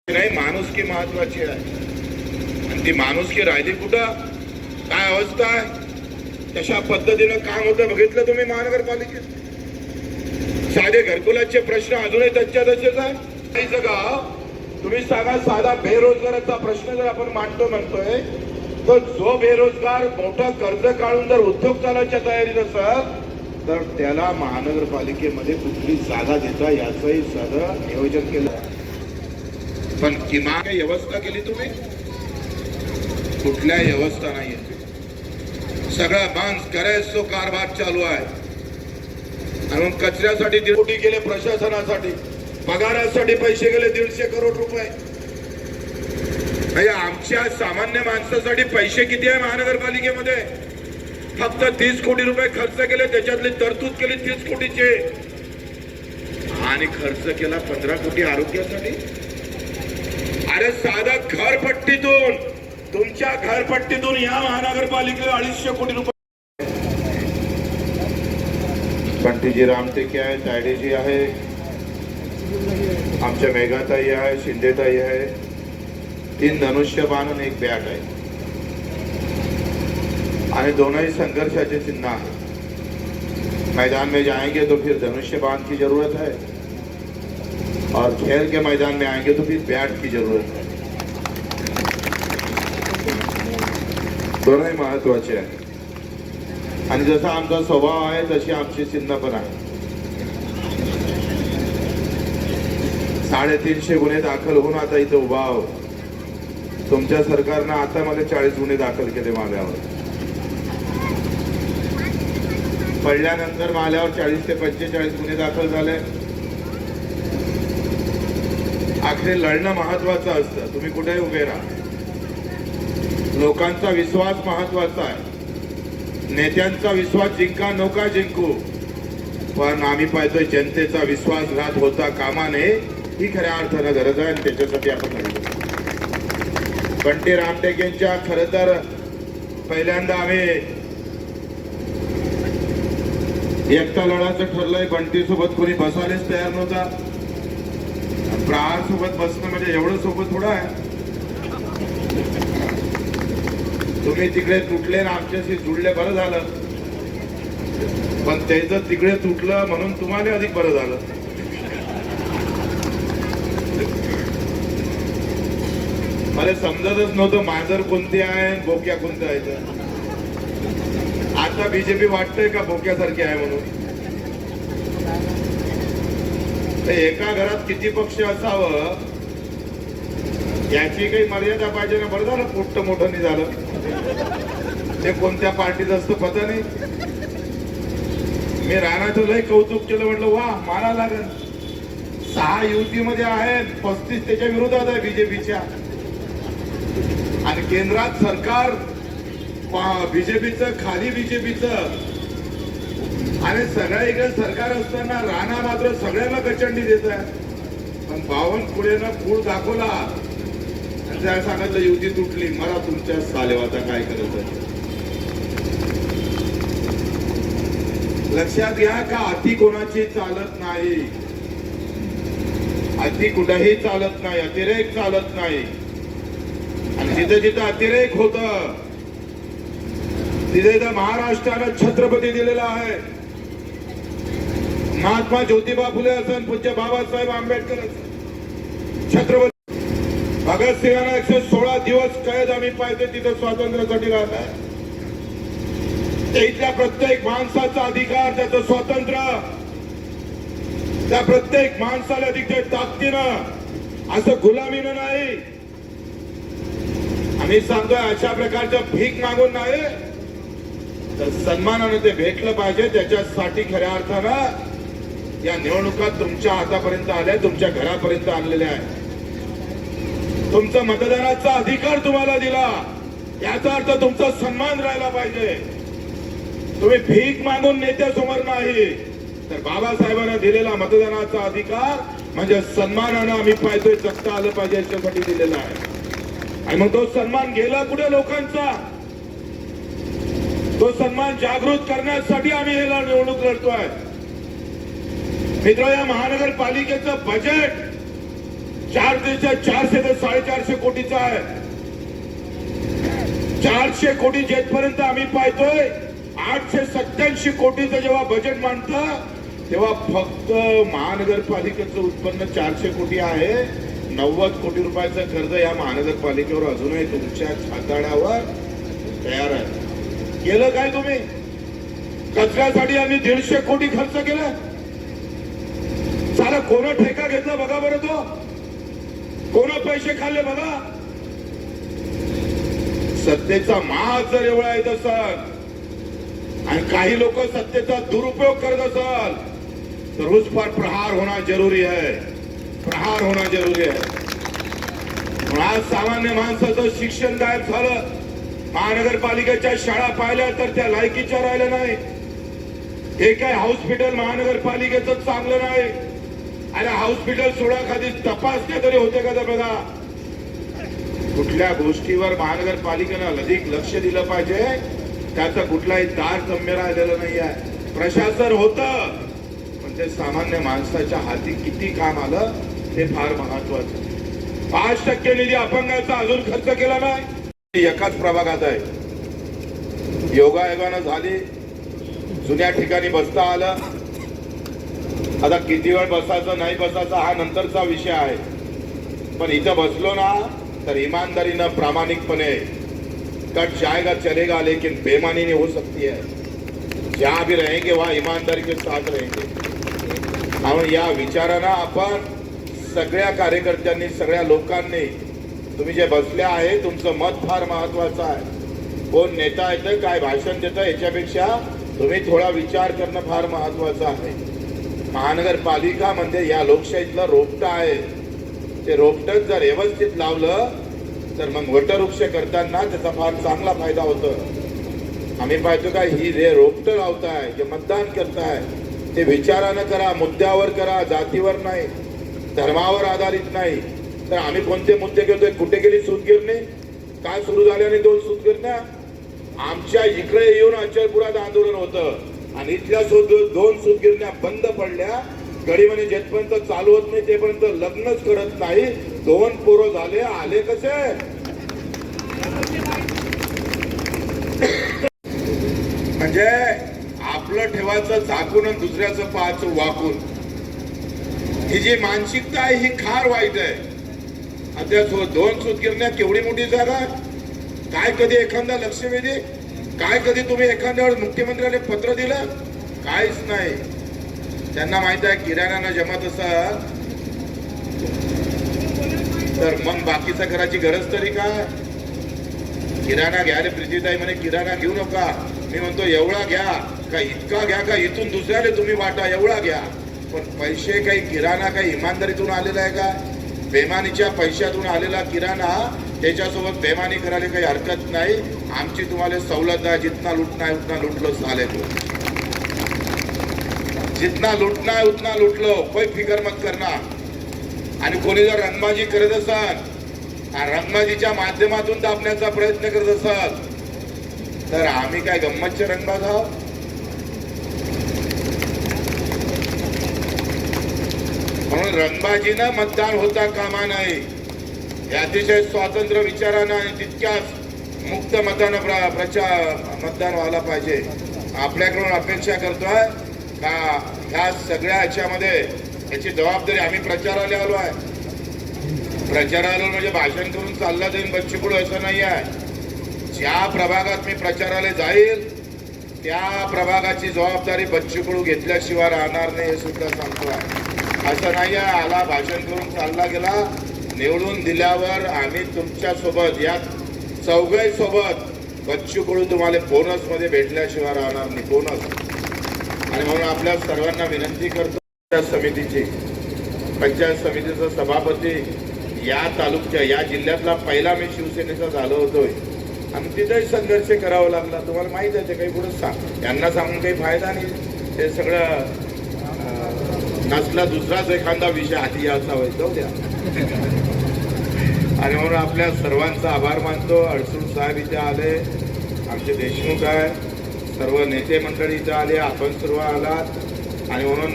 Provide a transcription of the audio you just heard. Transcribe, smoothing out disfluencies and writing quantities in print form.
नाही, माणुसकी महत्वाची आहे. आणि ती माणुसकी राहिली कुठं, काय अवस्था आहे, तशा पद्धतीनं काम होतं बघितलं तुम्ही महानगरपालिकेत. साधे घरकुलाचे प्रश्न अजूनही तसच्या तसेच आहे. गाव तुम्ही सांगा, साधा बेरोजगाराचा प्रश्न जर आपण मांडतो म्हणतोय, तर जो बेरोजगार मोठं कर्ज काढून जर उद्योग चालवायच्या तयारीत असेल तर त्याला महानगरपालिकेमध्ये कुठली जागा देता याचंही साधं नियोजन केलं. पण किमान काही व्यवस्था केली तुम्ही? कुठल्या व्यवस्था नाहीये. सगळा बांस करायचो कारभार चालू आहे. आणि कचऱ्यासाठी 1.5 कोटी गेले, प्रशासनासाठी पगारासाठी पैसे गेले 150 करोड रुपये. आमच्या सामान्य माणसासाठी पैसे किती आहे महानगरपालिकेमध्ये? फक्त 30 कोटी रुपये खर्च केले, त्याच्यातली तरतूद केली 30 कोटीचे, आणि खर्च केला 15 कोटी आरोग्यासाठी. अरे साधा घरपट्टीतून, तुमच्या घरपट्टीतून या महानगरपालिकेला 250 कोटी रुपये. बंटीजी रामटेके आहे, तायडेजी आहे, आमच्या मेघाताई आहे, शिंदेताई आहे. 3 धनुष्यबाण आणि 1 बॅट आहे, आणि दोनों संघर्षाचे चिन्ह आहे. मैदान में जाएंगे तो फिर धनुष्यबाण की जरूरत है, और खेल के मैदान में आएंगे तो फिर बैट की जरूरत है. दोनों महत्वाचे आहे. आणि जसा आमचा स्वभाव आहे तशी आमची चिन्ह पण आहे. 350 गुन्हे दाखल होऊन आता इथे उभा आहोत. तुमच्या सरकारनं आता मला 40 गुन्हे दाखल केले माझ्यावर. पडल्यानंतर माझ्यावर 40 ते 45 गुन्हे दाखल झाले. आखरी लढणं महत्वाचं असतं. तुम्ही कुठेही उभे राहा. लोकांचा विश्वास महत्वाचा आहे. नेत्यांचा विश्वास जिंका नका जिंकू, पण आम्ही पाहतोय जनतेचा विश्वासघात होता कामा नये, ही खऱ्या अर्थानं गरज आहे. आणि त्याच्यासाठी आपण लढतो. बंटी रामटेकेंच्या खरं तर पहिल्यांदा आम्ही एकटा लढायचं ठरलंय. बंटी सोबत कोणी बसायलाच तयार नव्हता. प्रहार सोबत बसणं म्हणजे एवढं सोबत थोडं आहे. तुम्ही तिकडे तुटले ना आमच्याशी जुळले, बरं झालं. पण त्याचं तिकडे तुटलं म्हणून तुम्हाला अधिक बरं झालं. मला समजतच नव्हतं मांजर कोणती आहे, बोक्या कोणत्या आहेत. आता बीजेपी वाटतंय का बोक्यासारखी आहे म्हणून? एका घरात किती पक्ष असावं याची काही मर्यादा पाहिजे ना. बरं झालं पोट्ट मोठं नाही झालं. ते कोणत्या पार्टीत असतं पता नाही. मी राणाचं लय कौतुक केलं, म्हटलं वा मला लागेल. 6 युतीमध्ये आहेत, 35 त्याच्या विरोधात आहे बीजेपीच्या. आणि केंद्रात सरकार बीजेपीचं, खाली बीजेपीचं, आणि सगळ्या इकडे सरकार असताना राणा मात्र सगळ्यांना कचंडी देत आहे. पण बावनकुळेनं पूळ दाखवला आणि त्या सांगितलं युती तुटली. मला तुमच्या सालेवाचा काय करायचं. लक्षात घ्या का अति कोणाची चालत नाही. अति कुठेही चालत नाही, अतिरेक चालत नाही. आणि जिथे जिथे अतिरेक होत तिथे तर महाराष्ट्रानं छत्रपती दिलेला आहे. महात्मा ज्योतिबा फुले असन, पूज्य बाबासाहेब आंबेडकर असन, छत्रपती भगतसिंगांना 116 दिवस कैद आम्ही पाहिजे तिथे स्वातंत्र्यासाठी राहत आहे. इथल्या प्रत्येक माणसाचा अधिकार, त्याचं स्वातंत्र्य, त्या प्रत्येक माणसाला तिथे ताकदीनं, असं गुलामीनं नाही. आम्ही सांगतोय अशा प्रकारचं भीक मागून नाही, तर सन्मानाने ते भेटलं पाहिजे. त्याच्यासाठी खऱ्या अर्थानं या निवडणुका तुमच्या हातापर्यंत आल्या, तुमच्या घरापर्यंत आणलेल्या आहेत. तुमचा मतदानाचा अधिकार तुम्हाला दिला, याचा अर्थ तुमचा सन्मान राहिला पाहिजे. तुम्ही भीक मागून नेत्यासमोर नाही, तर बाबासाहेबांना दिलेला मतदानाचा अधिकार म्हणजे सन्मानानं आम्ही पाहतोय जगता आलं पाहिजे याच्यासाठी दिलेला आहे. आणि मग तो सन्मान गेला कुठे लोकांचा? तो सन्मान जागृत करण्यासाठी आम्ही हे निवडणूक लढतोय. मित्र, या महानगरपालिकेचं बजेट 4 ते 400 800 कोटी जेथपर्यंत आम्ही पाहतोय 887 कोटीचं जेव्हा बजेट मांडतं तेव्हा फक्त महानगरपालिकेचं उत्पन्न 400 कोटी आहे. 90 कोटी रुपयाचं कर्ज या महानगरपालिकेवर अजूनही तुमच्या छाताडावर तयार आहे. केलं काय तुम्ही? कचऱ्यासाठी आम्ही 150 कोटी खर्च केला. साला कोण ठेका घेतला बघा बरं, तो कोण पैसे खाल्ले बघा. सत्तेचा माज जर एवढा येत असेल आणि काही लोक सत्तेचा दुरुपयोग करत असाल तर उस पर प्रहार होना जरुरी है, प्रहार होना जरुरी है. आज सामान्य माणसाचं शिक्षण गायब झालं. महानगरपालिकेच्या शाळा पाहिल्या तर त्या लायकीच्या राहिल्या नाही. हे काय हॉस्पिटल महानगरपालिकेचं चांगलं नाही. अरे हॉस्पिटल सोडा, खाली तपासण्या तरी होते का तर बघा. कुठल्या गोष्टीवर महानगरपालिकेनं अधिक लक्ष दिलं पाहिजे त्याचा कुठलाही तारतम्य राहिलेलं नाही आहे. प्रशासन होतं पण ते सामान्य माणसाच्या हाती किती काम आलं हे फार महत्वाचं. 5% निधी अपंगाचा अजून खर्च केला नाही. एकाच प्रभागात आहे. योगायोगानं झाली, जुन्या ठिकाणी बसता आलं. आता किती वेळ बसायचं नाही बसायचं हा नंतरचा विषय आहे. पण इथं बसलो ना तर ईमानदारीनं प्रामाणिकपणे कट जाएगा चलेगा लेकिन बेईमानी नहीं हो सकती है. जहां भी रहेंगे वहां ईमानदारी के साथ रहेंगे. आणि या विचारानं आपण सगळ्या कार्यकर्त्यांनी, सगळ्या लोकांनी, तुम्ही जे बसले आहे तुमचं मत फार महत्वाचं आहे. कोण नेता येतं, काय भाषण देतं याच्यापेक्षा तुम्ही थोडा विचार करणं फार महत्वाचं आहे. महानगरपालिका म्हणजे या लोकशाहीतलं रोपटं आहे. ते रोपटं जर व्यवस्थित लावलं तर मग वटवृक्ष करताना त्याचा फार चांगला फायदा होतो. आम्ही पाहतो का ही जे रोपटं लावताय, जे मतदान करताय ते विचारानं करा, मुद्द्यावर करा, जातीवर नाही, धर्मावर आधारित नाही. तर आम्ही कोणते मुद्दे घेतोय? कुठे गेली सूतगिरणी? काय सुरू झाल्याने 2 सूतगिरण्या? आमच्या इकडे येऊन अचलपुरात आंदोलन होतं आणि इथल्या 2 सूतगिरण्या बंद पडल्या. गडीमध्ये जेथपर्यंत चालू होत नाही तेपर्यंत लग्नच करत नाही. 2 पोरं झाले, आले कसे? म्हणजे आपलं ठेवायचं झाकून आणि दुसऱ्याचं पाहायचं वाकून. ही जी मानसिकता आहे ही फार वाईट आहे. आता 2 सूतगिरण्या केवढी मोठी जागा. काय कधी एखादा लक्षवेधी, काय कधी तुम्ही एखाद्यावर मुख्यमंत्र्याने पत्र दिलं? काहीच नाही. त्यांना माहित आहे किराण्यानं जमत असा तर मग बाकीचा करायची गरज तरी काय. किराणा घ्या रे प्रीतीताई म्हणे, किराणा घेऊ नका. मी म्हणतो एवढा घ्या का, इतका घ्या का, इथून दुसऱ्याने तुम्ही वाटा, एवढा घ्या. पण पैसे काही किराणा काही इमानदारीतून आलेला आहे का? बेमानीच्या पैशातून आलेला किराणा, त्याच्यासोबत बेमानी करायला काही हरकत नाही. आमची तुम्हाला सवलत आहे. जितना लुटना है उतना लुट लो साले को. जितना लुटना है उतना लुट लो, कोई फिकर मत करना. आणि कोणी जर रंगबाजी करत असाल, रंगबाजीच्या माध्यमातून दाबण्याचा प्रयत्न करत असाल तर आम्ही काय गंमतचे रंगबाज आहोत? म्हणून रंगबाजीनं मतदान होता कामा नये. हे अतिशय स्वातंत्र्य विचारानं आणि तितक्याच मुक्त मतानं मतदान व्हायला पाहिजे. आपल्याकडून अपेक्षा करतोय का ह्या सगळ्या ह्याच्यामध्ये याची जबाबदारी, आम्ही प्रचाराला आलो आहे. प्रचाराला म्हणजे भाषण करून चालला जाईल बच्चू कडू असं नाही आहे. ज्या प्रभागात मी प्रचाराला जाईल त्या प्रभागाची जबाबदारी बच्चू कडू घेतल्याशिवाय राहणार नाही हे सुद्धा सांगतो आहे. असं नाही आहे आला भाषण करून चालला गेला. निवडून दिल्यावर आम्ही तुमच्या सोबत, या चौघाई सोबत बच्चू कडू तुम्हाला बोनस मध्ये भेटल्याशिवाय राहणार नाही. बोनस. आणि म्हणून आपल्या सर्वांना विनंती करतो, समितीची, पंचायत समितीचा सभापती या तालुक्याच्या, या जिल्ह्यातला पहिला मी शिवसेनेचा झालो होतोय आणि तिथेही संघर्ष करावा लागला. तुम्हाला माहित आहे ते काही पुढे सांग, यांना सांगून काही फायदा नाही. ते सगळं नसला दुसराच एखादा विषय हाती यायचा होय, जाऊ द्या. आणि म्हणून आपल्या सर्वांचा आभार मानतो. अडसूळ साहेब इथे आले, आमचे देशमुख आहे, सर्व नेते मंडळी इथे आले, आपण सर्व आलात. आणि म्हणून